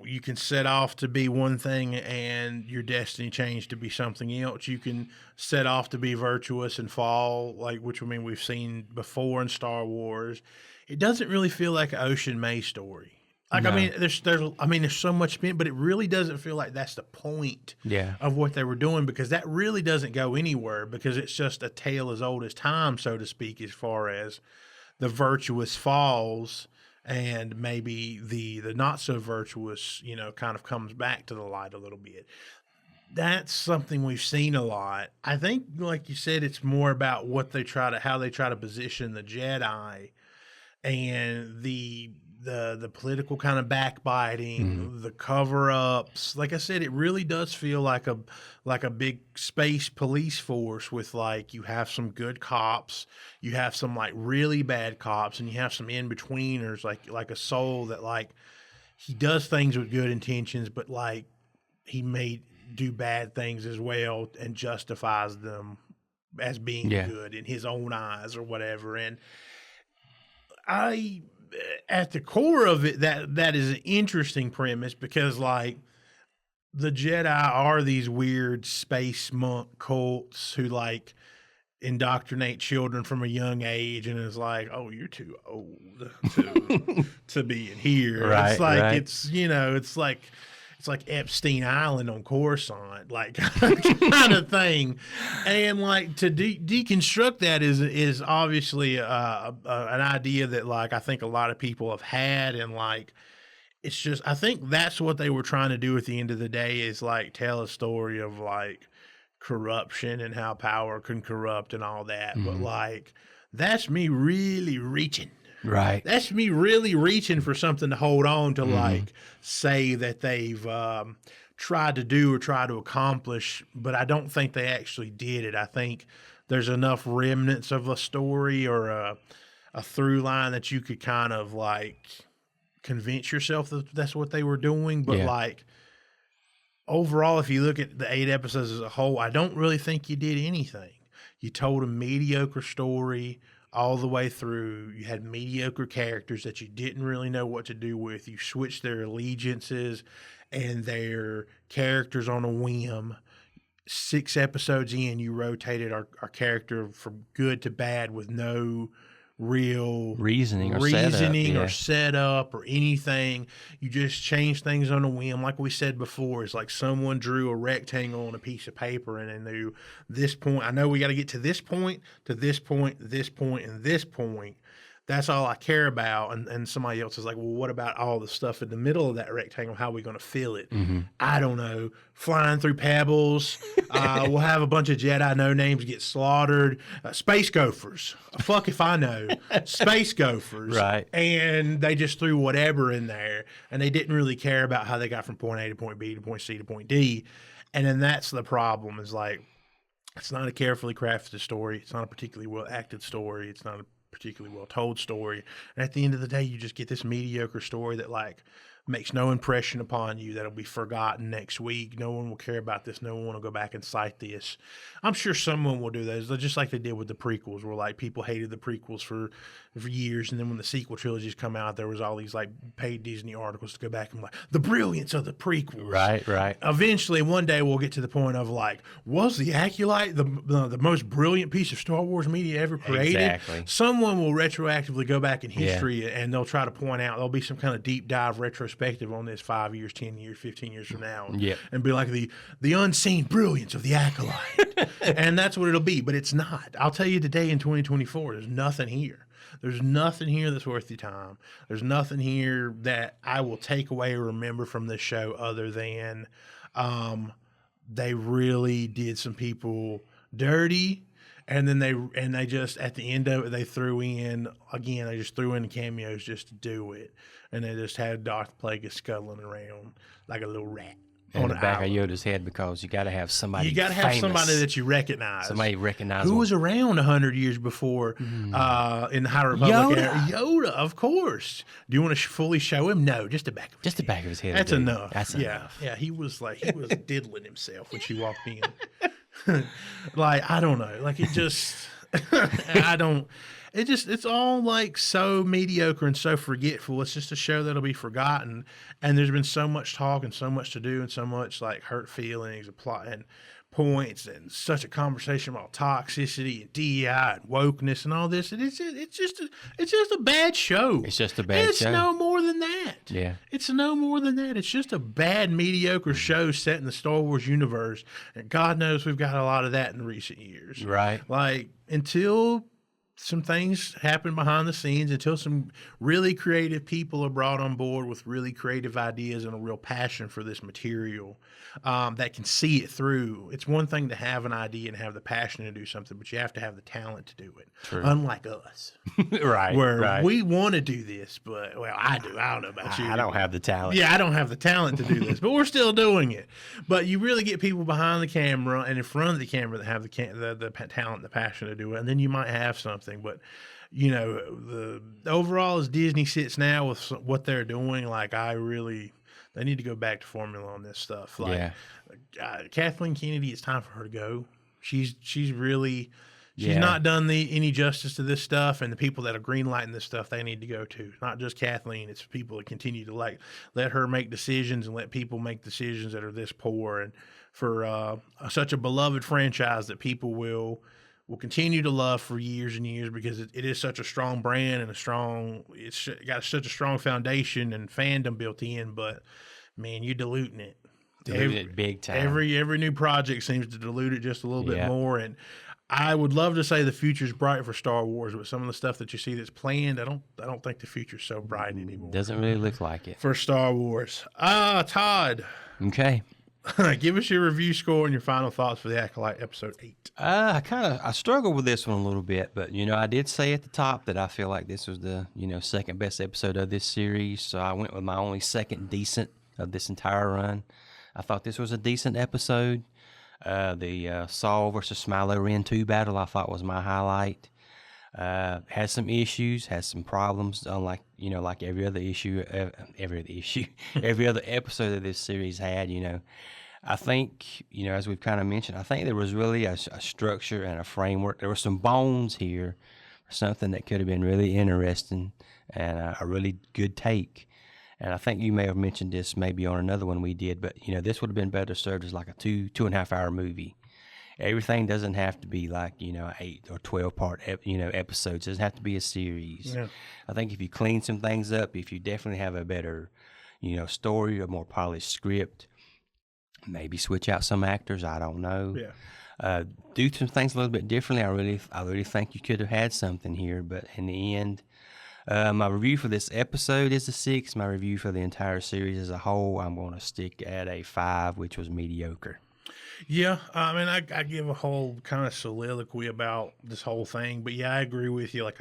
Speaker 1: you can set off to be one thing and your destiny changed to be something else? You can set off to be virtuous and fall, like, which I mean we've seen before in Star Wars. It doesn't really feel like an Ocean May story. Like, no. There's so much, but it really doesn't feel like that's the point of what they were doing, because that really doesn't go anywhere, because it's just a tale as old as time, so to speak, as far as the virtuous falls and maybe the not so virtuous, you know, kind of comes back to the light a little bit. That's something we've seen a lot. I think, like you said, it's more about how they try to position the Jedi and the political kind of backbiting, the cover-ups. Like I said, it really does feel like a big space police force with, like, you have some good cops, you have some like really bad cops, and you have some in-betweeners, like a Soul that, like, he does things with good intentions, but like he may do bad things as well and justifies them as being good in his own eyes or whatever. And at the core of it, that is an interesting premise, because like the Jedi are these weird space monk cults who like indoctrinate children from a young age, and it's like, oh, you're too old to be in here.
Speaker 2: Right,
Speaker 1: it's like
Speaker 2: right.
Speaker 1: It's, you know, it's like it's like Epstein Island on Coruscant, like kind of thing. And like to deconstruct that is obviously an idea that like I think a lot of people have had, and like it's just I think that's what they were trying to do at the end of the day is like tell a story of like corruption and how power can corrupt and all that. But like that's me really reaching.
Speaker 2: Right.
Speaker 1: That's me really reaching for something to hold on to, like say that they've tried to do or try to accomplish, but I don't think they actually did it. I think there's enough remnants of a story or a through line that you could kind of like convince yourself that that's what they were doing. But like overall, if you look at the 8 episodes as a whole, I don't really think you did anything. You told a mediocre story all the way through. You had mediocre characters that you didn't really know what to do with. You switched their allegiances and their characters on a whim. 6 episodes in, you rotated our character from good to bad with no real
Speaker 2: reasoning
Speaker 1: or setup or anything. You just change things on a whim. Like we said before, it's like someone drew a rectangle on a piece of paper and they knew this point. I know we got to get to this point, to this point, this point, and this point. That's all I care about. And somebody else is like, well, what about all the stuff in the middle of that rectangle? How are we going to fill it? I don't know. Flying through pebbles. We'll have a bunch of Jedi no-names get slaughtered. Space gophers. Fuck if I know. Space gophers.
Speaker 2: Right.
Speaker 1: And they just threw whatever in there. And they didn't really care about how they got from point A to point B to point C to point D. And then that's the problem is like, it's not a carefully crafted story. It's not a particularly well-acted story. It's not a particularly well told story. And at the end of the day, you just get this mediocre story that like makes no impression upon you, that'll be forgotten next week. No one will care about this. No one will go back and cite this. I'm sure someone will do that, just like they did with the prequels, where like people hated the prequels for years, and then when the sequel trilogies come out, there was all these like paid Disney articles to go back and like the brilliance of the prequels.
Speaker 2: Right.
Speaker 1: Eventually, one day we'll get to the point of like, was the Acolyte the most brilliant piece of Star Wars media ever created?
Speaker 2: Exactly.
Speaker 1: Someone will retroactively go back in history and they'll try to point out, there'll be some kind of deep dive retrospective on this 5 years, 10 years, 15 years from now. And be like the unseen brilliance of the Acolyte. And that's what it'll be, but it's not. I'll tell you today in 2024, there's nothing here. There's nothing here that's worth your time. There's nothing here that I will take away or remember from this show other than they really did some people dirty. And then they just at the end of it they threw in the cameos just to do it, and they just had Darth Plagueis scuttling around like a little rat
Speaker 2: on the back
Speaker 1: island.
Speaker 2: of Yoda's head, because you got to have somebody.
Speaker 1: You got to have somebody that you recognize.
Speaker 2: Somebody recognizable.
Speaker 1: Who was around 100 years before in the High Republic era. Yoda, of course. Do you want to fully show him? No, just the back of his head.
Speaker 2: The back of his head.
Speaker 1: That's enough.
Speaker 2: That's enough.
Speaker 1: Yeah, he was diddling himself when she walked in. Like, I don't know. Like, it just, it's all like so mediocre and so forgetful. It's just a show that'll be forgotten. And there's been so much talk and so much to do and so much like hurt feelings and plot and points and such a conversation about toxicity and DEI and wokeness and all this. And it's just a bad show.
Speaker 2: It's just a bad show.
Speaker 1: It's no more than that.
Speaker 2: Yeah.
Speaker 1: It's no more than that. It's just a bad, mediocre show set in the Star Wars universe. And God knows we've got a lot of that in recent years.
Speaker 2: Right.
Speaker 1: Like, until some things happen behind the scenes, until some really creative people are brought on board with really creative ideas and a real passion for this material that can see it through. It's one thing to have an idea and have the passion to do something, but you have to have the talent to do it.
Speaker 2: True.
Speaker 1: Unlike us.
Speaker 2: Right.
Speaker 1: Where we want to do this, but, well, I do. I don't know about you.
Speaker 2: I don't have the talent.
Speaker 1: Yeah, I don't have the talent to do this, but we're still doing it. But you really get people behind the camera and in front of the camera that have the talent and the passion to do it, and then you might have something. But, you know, the overall as Disney sits now with what they're doing, like, they need to go back to formula on this stuff. Like, Kathleen Kennedy, it's time for her to go. She's not done any justice to this stuff, and the people that are greenlighting this stuff, they need to go too. Not just Kathleen, it's people that continue to let her make decisions and let people make decisions that are this poor, and for such a beloved franchise that people will continue to love for years and years, because it is such a strong brand and it's got such a strong foundation and fandom built in. But man, you're diluting it.
Speaker 2: Diluting it big time.
Speaker 1: Every new project seems to dilute it just a little bit more. And I would love to say the future's bright for Star Wars, but some of the stuff that you see that's planned, I don't think the future's so bright anymore.
Speaker 2: Doesn't really look like it
Speaker 1: for Star Wars. Todd.
Speaker 2: Okay.
Speaker 1: Give us your review score and your final thoughts for the Acolyte episode 8.
Speaker 2: I struggled with this one a little bit, but I did say at the top that I feel like this was the second best episode of this series, so I went with my only second decent of this entire run. I thought this was a decent episode. The Saul versus Smilo Ren 2 battle I thought was my highlight. Has some issues, has some problems, unlike like every other episode of this series had. I think as we've kind of mentioned, I think there was really a structure and a framework. There were some bones here, something that could have been really interesting and a really good take. And I think you may have mentioned this maybe on another one we did, but this would have been better served as like a 2.5 hour movie. Everything doesn't have to be like 8 or 12 part episodes. It doesn't have to be a series. Yeah. I think if you clean some things up, if you definitely have a better story, a more polished script, maybe switch out some actors. I don't know.
Speaker 1: Yeah.
Speaker 2: Do some things a little bit differently. I really think you could have had something here, but in the end. My review for this episode is a 6. My review for the entire series as a whole, I'm going to stick at a 5, which was mediocre.
Speaker 1: Yeah, I mean, I give a whole kind of soliloquy about this whole thing, but yeah, I agree with you. Like,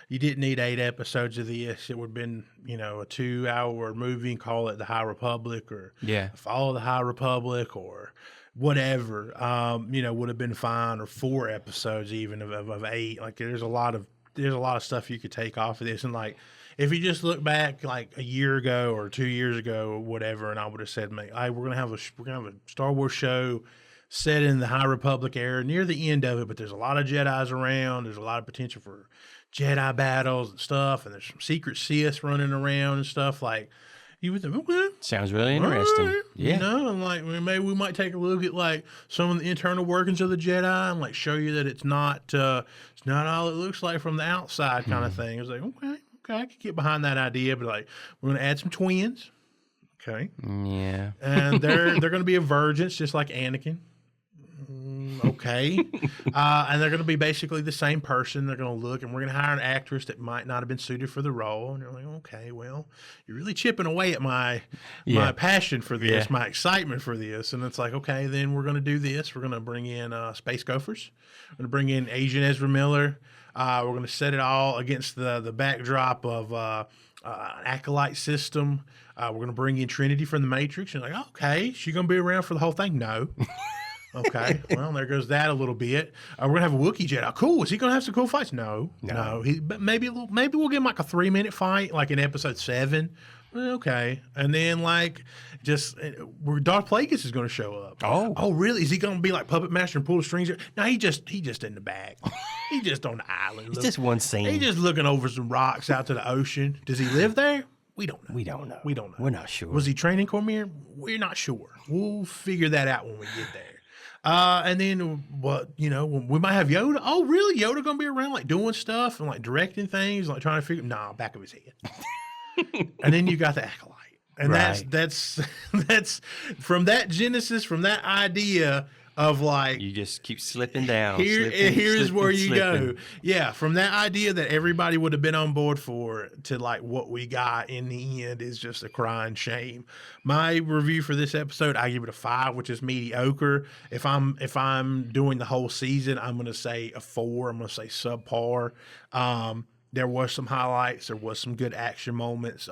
Speaker 1: you didn't need 8 episodes of this. It would have been, a 2-hour movie and call it The High Republic or Follow the High Republic or whatever, would have been fine, or 4 episodes even of 8. Like, there's a lot of stuff you could take off of this. And like, if you just look back like a year ago or 2 years ago or whatever, and I would have said, mate, hey, we're gonna have a Star Wars show set in the High Republic era, near the end of it, but there's a lot of Jedis around. There's a lot of potential for Jedi battles and stuff, and there's some secret Sith running around and stuff. Like, you would think, okay,
Speaker 2: sounds really interesting.
Speaker 1: Right.
Speaker 2: Yeah,
Speaker 1: and like maybe we might take a look at like some of the internal workings of the Jedi and like show you that it's not all it looks like from the outside, kind of thing. It was like, okay, I could get behind that idea, but like, we're gonna add some twins, okay?
Speaker 2: Yeah,
Speaker 1: and they're gonna be a virgins, just like Anakin. Okay. And they're going to be basically the same person. They're going to look, and we're going to hire an actress that might not have been suited for the role. And you're like, okay, well, you're really chipping away at my passion for this, my excitement for this. And it's like, okay, then we're going to do this. We're going to bring in Space Gophers. We're going to bring in Asian Ezra Miller. We're going to set it all against the backdrop of an Acolyte system. We're going to bring in Trinity from the Matrix. And like, okay, is she going to be around for the whole thing? No. Okay, well, there goes that a little bit. We're gonna have a Wookiee Jedi. Cool. Is he gonna have some cool fights? No. But maybe we'll give him like a 3-minute fight, like in episode 7. Okay, and then like just where Darth Plagueis is gonna show up. Oh, really? Is he gonna be like puppet master and pull the strings? No, he just in the back. He just on the island.
Speaker 2: It's just one scene.
Speaker 1: He's just looking over some rocks out to the ocean. Does he live there? We don't know.
Speaker 2: We don't know.
Speaker 1: We're
Speaker 2: not sure.
Speaker 1: Was he training Cormier? We're not sure. We'll figure that out when we get there. And then we might have Yoda. Oh, really? Yoda gonna be around, like doing stuff and like directing things, like trying to figure. Back of his head. And then you got the Acolyte, and that's from that genesis, from that idea of like
Speaker 2: you just keep slipping down.
Speaker 1: Here's where you go. Yeah, from that idea that everybody would have been on board for to like what we got in the end is just a crying shame. My review for this episode, I give it a 5, which is mediocre. If I'm doing the whole season, I'm gonna say a 4. I'm gonna say subpar. There was some highlights. There was some good action moments.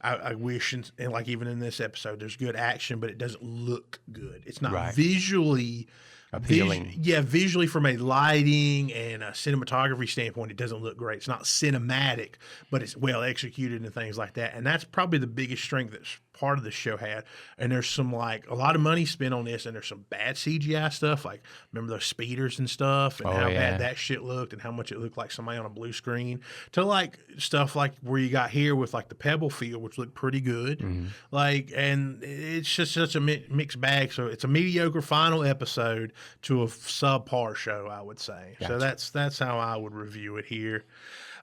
Speaker 1: I wish, and like even in this episode, there's good action, but it doesn't look good. It's not visually
Speaker 2: appealing.
Speaker 1: Visually from a lighting and a cinematography standpoint, it doesn't look great. It's not cinematic, but it's well executed and things like that. And that's probably the biggest strength that part of the show had. And there's some like a lot of money spent on this, and there's some bad CGI stuff. Like remember those speeders and stuff, and how bad that shit looked, and how much it looked like somebody on a blue screen. To like stuff like where you got here with like the Pebble Field, which looked pretty good. Mm-hmm. Like, and it's just such a mixed bag. So it's a mediocre final episode to a subpar show, I would say. Gotcha. So that's how I would review it here.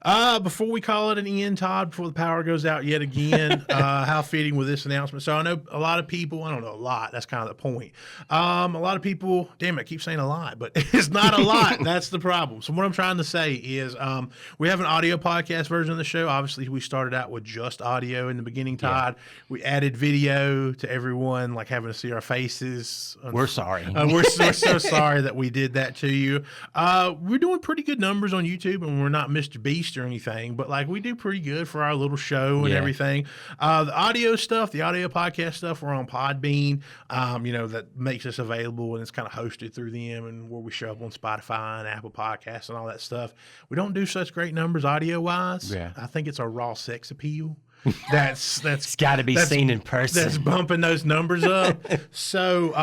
Speaker 1: Before we call it an end, Todd, before the power goes out yet again, how fitting with this announcement. So I know a lot of people, I don't know a lot, that's kind of the point. A lot of people, damn it, I keep saying a lot, but it's not a lot. That's the problem. So what I'm trying to say is we have an audio podcast version of the show. Obviously, we started out with just audio in the beginning, Todd. Yeah. We added video to everyone, like having to see our faces.
Speaker 2: We're sorry.
Speaker 1: We're so sorry that we did that to you. We're doing pretty good numbers on YouTube, and we're not Mr. Beast or anything, but like we do pretty good for our little show and everything. The audio stuff, the audio podcast stuff, we're on Podbean. That makes us available, and it's kind of hosted through them, and where we show up on Spotify and Apple Podcasts and all that stuff. We don't do such great numbers audio wise.
Speaker 2: Yeah.
Speaker 1: I think it's our raw sex appeal. It's
Speaker 2: got to be seen in person.
Speaker 1: That's bumping those numbers up. So,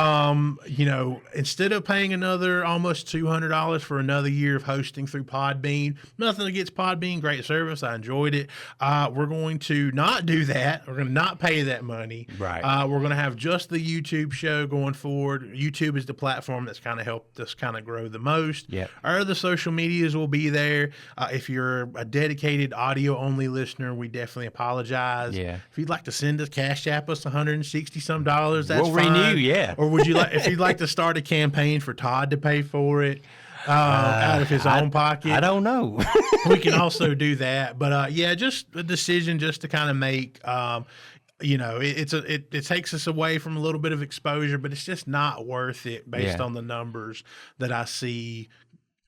Speaker 1: instead of paying another almost $200 for another year of hosting through Podbean, nothing against Podbean, great service. I enjoyed it. We're going to not do that. We're going to not pay that money.
Speaker 2: Right.
Speaker 1: We're going to have just the YouTube show going forward. YouTube is the platform that's kind of helped us kind of grow the most.
Speaker 2: Yep.
Speaker 1: Our other social medias will be there. If you're a dedicated audio only listener, we definitely apologize.
Speaker 2: Yeah.
Speaker 1: If you'd like to send us, Cash App us $160 some, that's
Speaker 2: we'll
Speaker 1: fine.
Speaker 2: Renew, yeah.
Speaker 1: Or would you like, if you'd like to start a campaign for Todd to pay for it out of his own pocket?
Speaker 2: I don't know.
Speaker 1: We can also do that. But just a decision just to kind of make. It takes us away from a little bit of exposure, but it's just not worth it based on the numbers that I see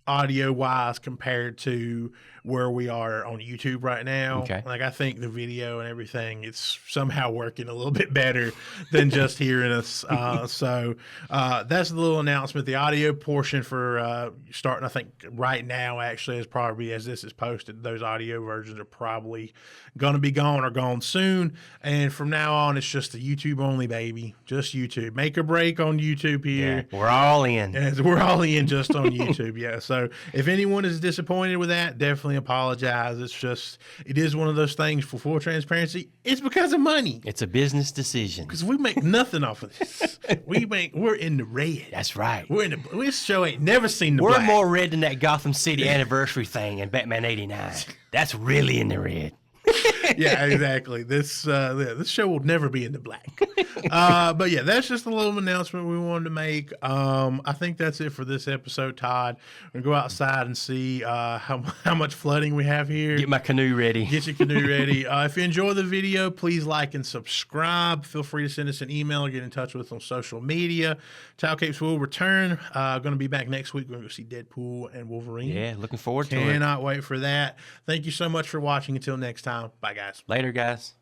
Speaker 1: audio wise compared to where we are on YouTube right now.
Speaker 2: Okay.
Speaker 1: Like I think the video and everything, it's somehow working a little bit better than just hearing us. So that's the little announcement. The audio portion for starting, I think right now actually is probably, as this is posted, those audio versions are probably going to be gone or gone soon. And from now on, it's just a YouTube only, baby. Just YouTube. Make a break on YouTube here.
Speaker 2: Yeah, we're all in.
Speaker 1: And we're all in just on YouTube. Yeah. So if anyone is disappointed with that, definitely apologize. It is one of those things for full transparency. It's because of money.
Speaker 2: It's a business decision.
Speaker 1: Because we make nothing off of this. We're in the red.
Speaker 2: That's right.
Speaker 1: This show ain't never seen the
Speaker 2: black.
Speaker 1: We're
Speaker 2: more red than that Gotham City anniversary thing in Batman '89. That's really in the red.
Speaker 1: Yeah, exactly. This show will never be in the black. But yeah, that's just a little announcement we wanted to make. I think that's it for this episode, Todd. We're gonna go outside and see how much flooding we have here.
Speaker 2: Get my canoe ready.
Speaker 1: Get your canoe ready. If you enjoy the video, please like and subscribe. Feel free to send us an email or get in touch with us on social media. Towel Capes will return. Going to be back next week. We're going to go see Deadpool and Wolverine.
Speaker 2: Yeah, looking forward to it.
Speaker 1: Cannot wait for that. Thank you so much for watching. Until next time. Bye, guys.
Speaker 2: Later, guys.